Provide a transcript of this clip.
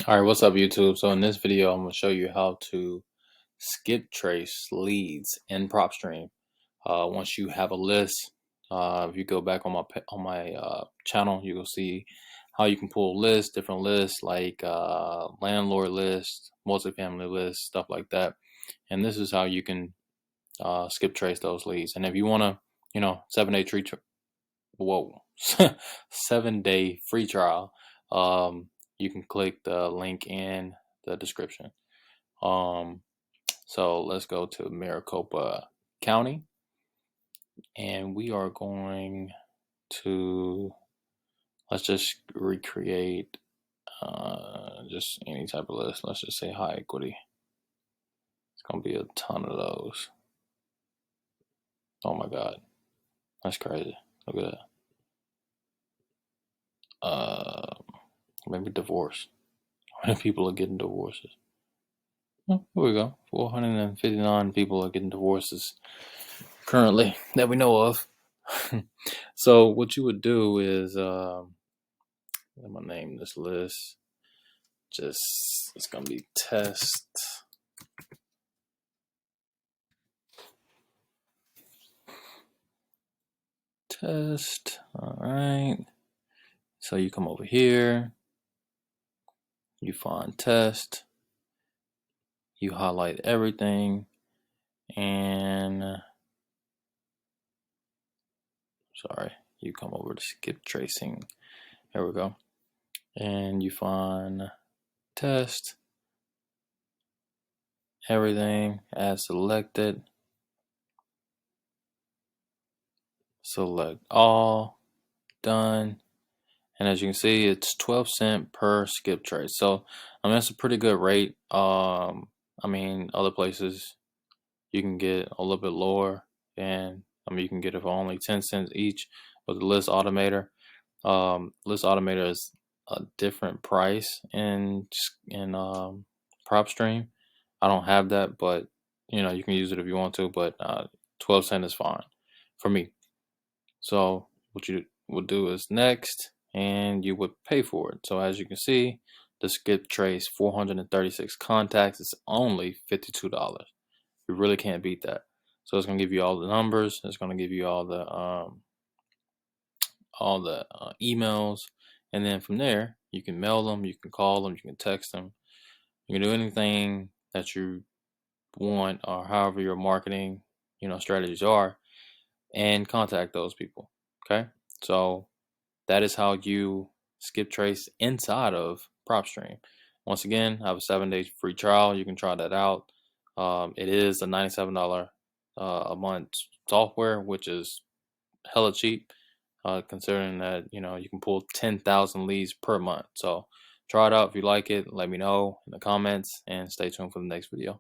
All right, what's up, YouTube? So in this video, I'm going to show you how to skip trace leads in Propstream. Once you have a list, if you go back on my channel, you will see how you can pull lists, different lists like landlord lists, multifamily lists, stuff like that. And this is how you can skip trace those leads. And if you want to, 7-day free, whoa, 7-day free trial. You can click the link in the description. So let's go to Maricopa County, and we are going to, let's just recreate just any type of list. Let's just say high equity. It's gonna be a ton of those. Oh my God, that's crazy. Look at that. Maybe divorce. How many people are getting divorces? Oh, here we go. 459 people are getting divorces currently that we know of. So what you would do is, I'm gonna name this list. It's gonna be test. Test. All right. So you come over here. You find test. You highlight everything, and sorry, you come over to skip tracing. There we go. And you find test, everything as selected, select all, done. And as you can see, it's 12 cents per skip trace. So that's a pretty good rate. Other places you can get a little bit lower, and you can get it for only 10 cents each with the list automator. List automator is a different price in Propstream. I don't have that, but you can use it if you want to, but 12 cents is fine for me. So what you would do is next, and you would pay for it. So as you can see, the skip trace 436 contacts is only $52. You really can't beat that. So it's gonna give you all the numbers. It's gonna give you all the emails, and then from there you can mail them, you can call them, you can text them, you can do anything that you want, or however your marketing strategies are, and contact those people. Okay, so that is how you skip trace inside of Propstream. Once again, I have a 7-day free trial. You can try that out. It is a $97 a month software, which is hella cheap, considering that you can pull 10,000 leads per month. So try it out if you like it. Let me know in the comments, and stay tuned for the next video.